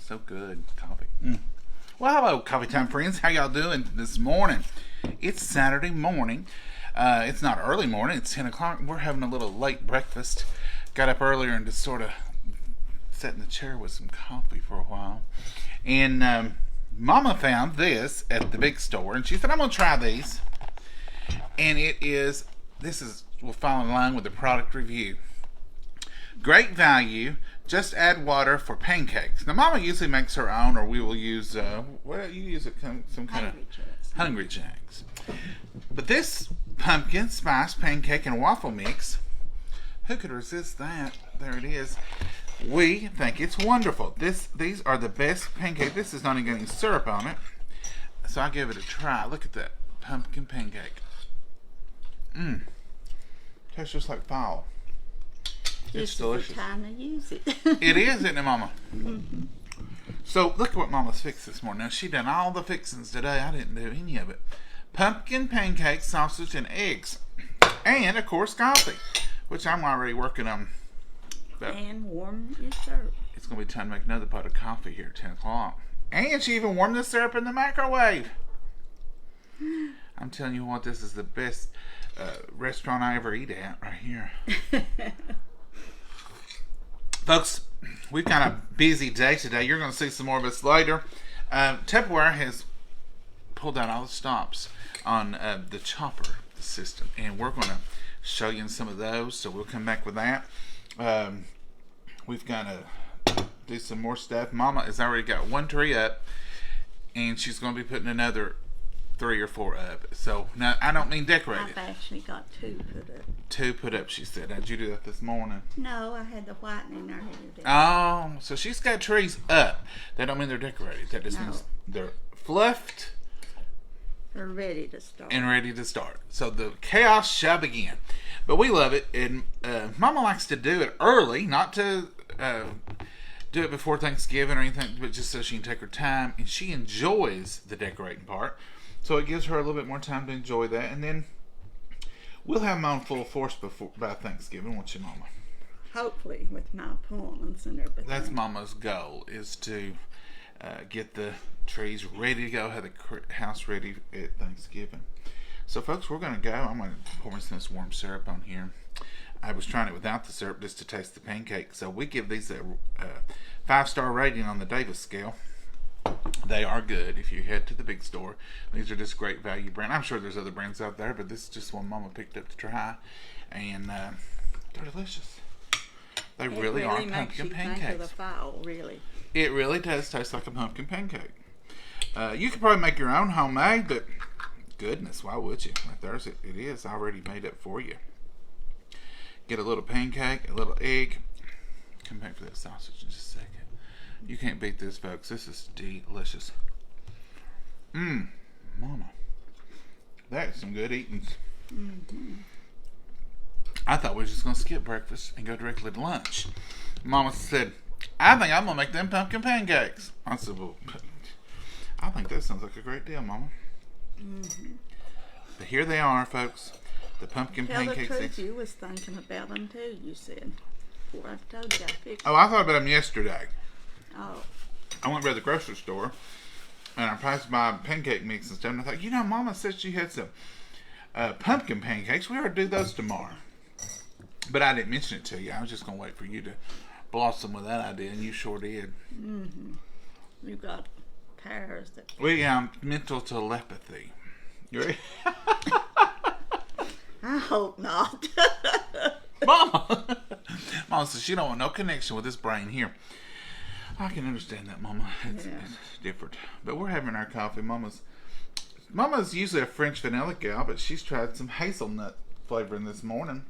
so good. Coffee. Well, hello, Coffee Time friends. How y'all doing this morning? It's Saturday morning. It's not early morning. It's 10 o'clock. We're having a little late breakfast. Got up earlier and just sort of sat in the chair with some coffee for a while. And Mama found this at the big store. And she said, I'm going to try these. And we'll follow in line with the product review. Great value. Just add water for pancakes. Now, Mama usually makes her own, or we will use, you use it some kind of Hungry Jacks. But this pumpkin spice pancake and waffle mix, who could resist that? There it is. We think it's wonderful. These are the best pancake. This is not even getting syrup on it. So I'll give it a try. Look at that pumpkin pancake. Tastes just like fall. It's delicious. This is the time to use it. It is, isn't it, Mama? Mm-hmm. So, look at what Mama's fixed this morning. Now, she done all the fixings today. I didn't do any of it. Pumpkin pancakes, sausage, and eggs. And, of course, coffee, which I'm already working on. But and warm your syrup. It's going to be time to make another pot of coffee here at 10 o'clock. And she even warmed the syrup in the microwave. I'm telling you what, this is the best restaurant I ever eat at right here. Folks, we've got a busy day today. You're going to see some more of us later. Tupperware has pulled out all the stops on the chopper system, and we're going to show you some of those, so we'll come back with that. We've got to do some more stuff. Mama has already got one tree up, and she's going to be putting another 3 or 4 up. So, now, I don't mean decorated. I've actually got 2 put up. 2 put up, she said. How'd you do that this morning? No, I had the whitening there. Oh, so she's got trees up. That don't mean they're decorated. That just means they're fluffed. They're ready to start. And ready to start. So the chaos shall begin. But we love it. And Mama likes to do it early, not to do it before Thanksgiving or anything, but just so she can take her time. And she enjoys the decorating part. So it gives her a little bit more time to enjoy that. And then we'll have them on full force by Thanksgiving, won't you, Mama? Hopefully, with my appointments and everything. That's Mama's goal, is to get the trees ready to go, have the house ready at Thanksgiving. So, folks, we're going to go. I'm going to pour me some of this warm syrup on here. I was trying it without the syrup just to taste the pancake. So we give these a 5-star rating on the Davis scale. They are good if you head to the big store. These are just great value brand. I'm sure there's other brands out there, but this is just one Mama picked up to try. And they're delicious. They really are pumpkin pancakes. Think of the fall, really. It really does taste like a pumpkin pancake. You could probably make your own homemade, but goodness, why would you? Right there's it. It is already made up for you. Get a little pancake, a little egg. Come back for that sausage in just a second. You can't beat this, folks. This is delicious. Mama. That is some good eatings. Mm-hmm. I thought we were just going to skip breakfast and go directly to lunch. Mama said, I think I'm going to make them pumpkin pancakes. I said, well, I think that sounds like a great deal, Mama. Mm-hmm. But here they are, folks. The pumpkin pancakes. Tell the truth, you was thinking about them too, you said. Before I told you I fixed them. Oh, I thought about them yesterday. Oh. I went by the grocery store, and I passed by pancake mix and stuff, and I thought, Mama said she had some pumpkin pancakes. We ought to do those tomorrow. But I didn't mention it to you. I was just going to wait for you to blossom with that idea, and you sure did. Mm-hmm. You got powers that... We mental telepathy. You ready? I hope not. Mama says she don't want no connection with this brain here. I can understand that, Mama. It's different. But we're having our coffee. Mama's usually a French vanilla gal, but she's tried some hazelnut flavoring this morning.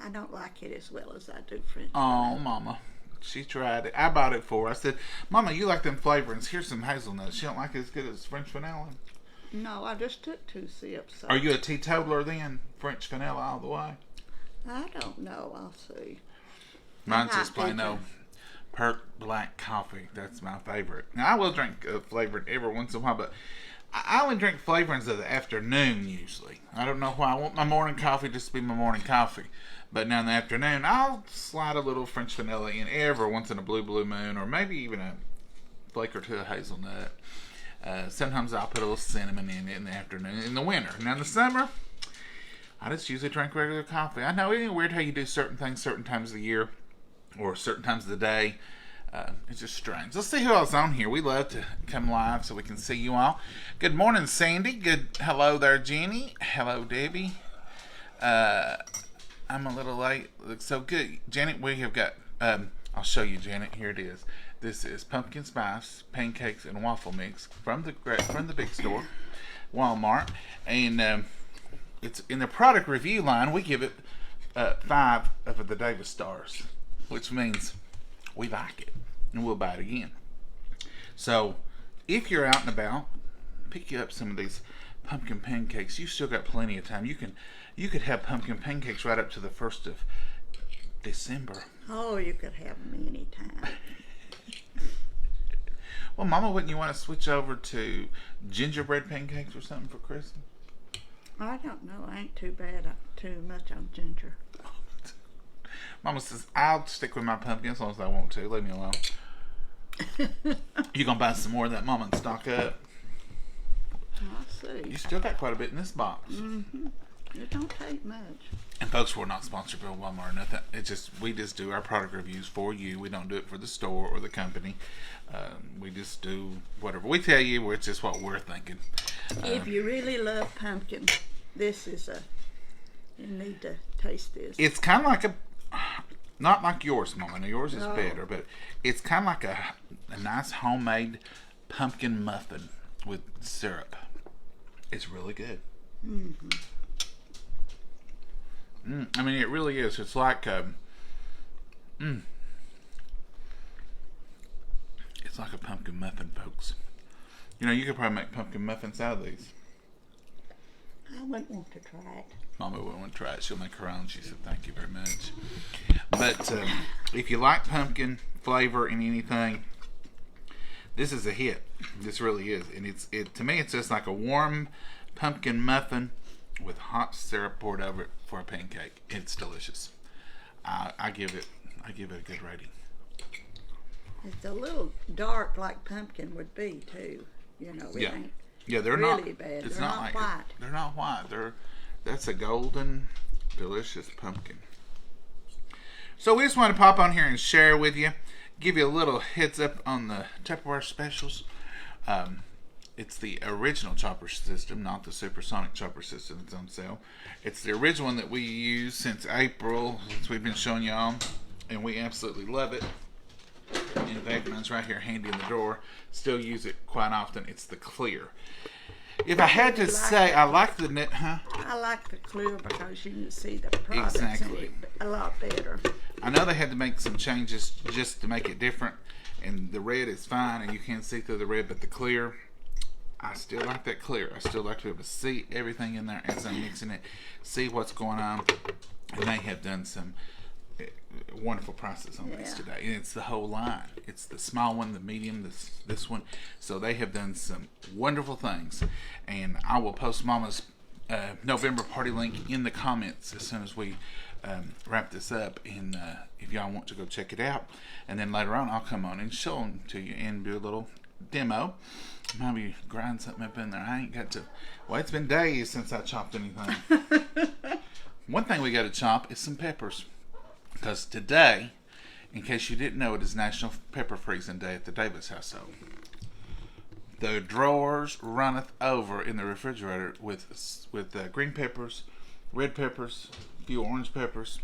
I don't like it as well as I do French. Oh, Mama. She tried it. I bought it for her. I said, Mama, you like them flavorings. Here's some hazelnuts. She don't like it as good as French vanilla. No, I just took 2 sips. So. Are you a teetotaler then? French vanilla all the way? I don't know. I'll see. Mine's just plain old perk black coffee. That's my favorite. Now, I will drink flavored every once in a while, but I only drink flavorings of the afternoon usually. I don't know why. I want my morning coffee just to be my morning coffee. But now in the afternoon, I'll slide a little French vanilla in every once in a blue moon, or maybe even a flake or two of hazelnut. Sometimes I'll put a little cinnamon in it in the afternoon, in the winter. Now in the summer, I just usually drink regular coffee. I know, isn't it weird how you do certain things certain times of the year or certain times of the day? It's just strange. Let's see who else is on here. We love to come live so we can see you all. Good morning, Sandy. Good. Hello there, Jenny. Hello, Debbie. I'm a little late. Looks so good. Janet, we have got, I'll show you, Janet. Here it is. This is pumpkin spice pancakes and waffle mix from the big store, Walmart. And it's in the product review line. We give it 5 of the Davis stars, which means we like it and we'll buy it again. So if you're out and about, pick you up some of these pumpkin pancakes. You still got plenty of time. You could have pumpkin pancakes right up to the 1st of December. Oh, you could have them anytime. Well, Mama, wouldn't you want to switch over to gingerbread pancakes or something for Christmas? I don't know. I ain't too much on ginger. Mama says, I'll stick with my pumpkin as long as I want to. Leave me alone. You gonna buy some more of that, Mama, and stock up? I'll see. You still got quite a bit in this box. Mm-hmm. It don't take much. And folks, we're not sponsored by Walmart or nothing. We just do our product reviews for you. We don't do it for the store or the company. We just do whatever we tell you. It's just what we're thinking. If you really love pumpkin, this is you need to taste this. It's kind of like not like yours, Mama. Now, yours is better, but it's kind of like a nice homemade pumpkin muffin with syrup. It's really good. Mm-hmm. I mean, it really is. It's like it's like a pumpkin muffin, folks. You know, you could probably make pumpkin muffins out of these. I wouldn't want to try it. Mama wouldn't want to try it. She'll make her own. She said, "Thank you very much." But if you like pumpkin flavor in anything, this is a hit. This really is, and to me, it's just like a warm pumpkin muffin with hot syrup poured over it for a pancake. It's delicious. I give it a good rating. It's a little dark like pumpkin would be too. You know, it ain't they're really not bad. It's They're not not like white. They're not white. That's a golden, delicious pumpkin. So we just want to pop on here and share with you, give you a little heads up on the Tupperware specials. It's the original chopper system, not the supersonic chopper system that's on sale. It's the original one that we use since April, since we've been showing y'all, and we absolutely love it. In fact, mine's right here handy in the drawer. Still use it quite often. It's the clear. If I had to say, I like the net, I like the clear because you can see the products Exactly. in it a lot better. I know they had to make some changes just to make it different, and the red is fine, and you can see through the red, but the clear, I still like that clear. I still like to be able to see everything in there as I'm mixing it, see what's going on, and they have done some wonderful prices on this today. And it's the whole line. It's the small one, the medium, this one. So they have done some wonderful things, and I will post Mama's November party link in the comments as soon as we wrap this up, and if y'all want to go check it out, and then later on I'll come on and show them to you and do a little demo. Maybe grind something up in there. I ain't got to. Well, it's been days since I chopped anything. One thing we got to chop is some peppers, because today, in case you didn't know, it is National Pepper Freezing Day at the Davis household. The drawers runneth over in the refrigerator with green peppers, red peppers, a few orange peppers.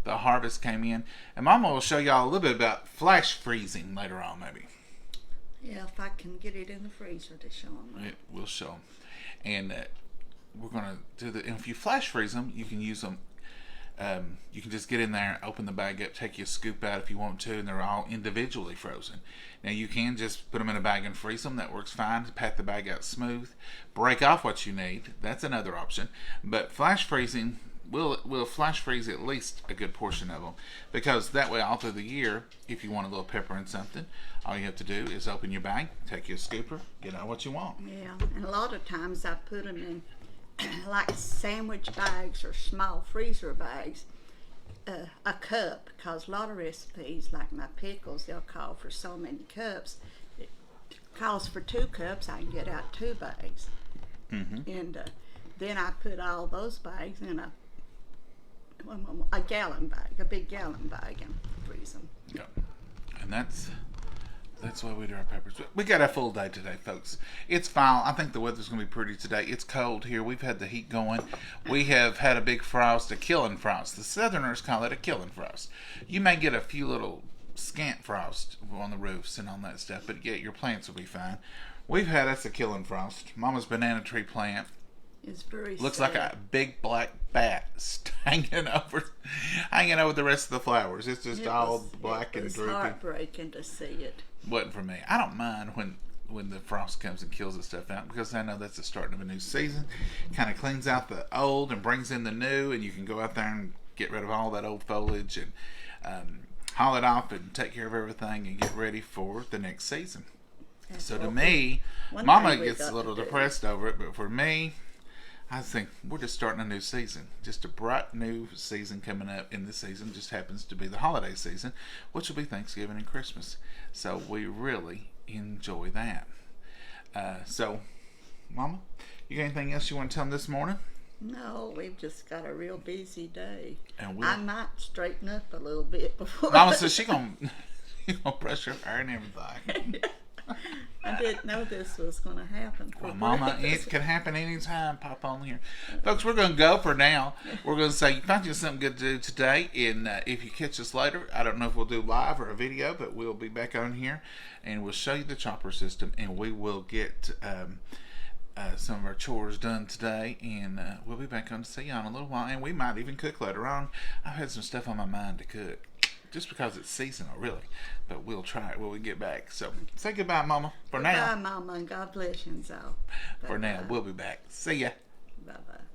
The harvest came in, and Mama will show y'all a little bit about flash freezing later on, maybe. Yeah, if I can get it in the freezer to show them. We'll show them. And we're going to do and if you flash freeze them, you can use them. You can just get in there, open the bag up, take your scoop out if you want to, and they're all individually frozen. Now you can just put them in a bag and freeze them. That works fine. Pat the bag out smooth. Break off what you need. That's another option. But flash freezing, we'll flash freeze at least a good portion of them, because that way all through the year, if you want a little pepper in something, all you have to do is open your bag, take your scooper, get out what you want. Yeah, and a lot of times I put them in like sandwich bags or small freezer bags, a cup, because a lot of recipes, like my pickles, they'll call for so many cups. It calls for 2 cups. I can get out 2 bags. And then I put all those bags in a gallon bag, a big gallon bag, and freeze them. Yep. And that's why we do our peppers. We got a full day today, folks. It's fall. I think the weather's going to be pretty today. It's cold here. We've had the heat going. We have had a big frost, a killing frost. The Southerners call it a killing frost. You may get a few little scant frost on the roofs and on that stuff, but yeah, your plants will be fine. We've had us a killing frost. Mama's banana tree plant It's very looks sad. like a big black bat hanging over the rest of the flowers. It's just all black and droopy. It was heartbreaking to see it. Wasn't for me. I don't mind when the frost comes and kills the stuff out, because I know that's the start of a new season. Kind of cleans out the old and brings in the new, and you can go out there and get rid of all that old foliage and haul it off and take care of everything and get ready for the next season. So to me, Mama gets a little depressed over it, but for me, I think we're just starting a new season. Just a bright new season coming up, in this season just happens to be the holiday season, which will be Thanksgiving and Christmas. So we really enjoy that. So, Mama, you got anything else you want to tell them this morning? No, we've just got a real busy day. And I might straighten up a little bit before. Mama says she's gonna brush her hair and everything. I didn't know this was going to happen. Well, Mama, it can happen anytime. Pop on here. Folks, we're going to go for now. We're going to say, find you something good to do today. And if you catch us later, I don't know if we'll do live or a video, but we'll be back on here. And we'll show you the chopper system. And we will get some of our chores done today. And we'll be back on to see you in a little while. And we might even cook later on. I've had some stuff on my mind to cook. Just because it's seasonal, really. But we'll try it when we get back. So, say goodbye, Mama. For now. Goodbye, Mama, and God bless you all. For now, we'll be back. See ya. Bye-bye.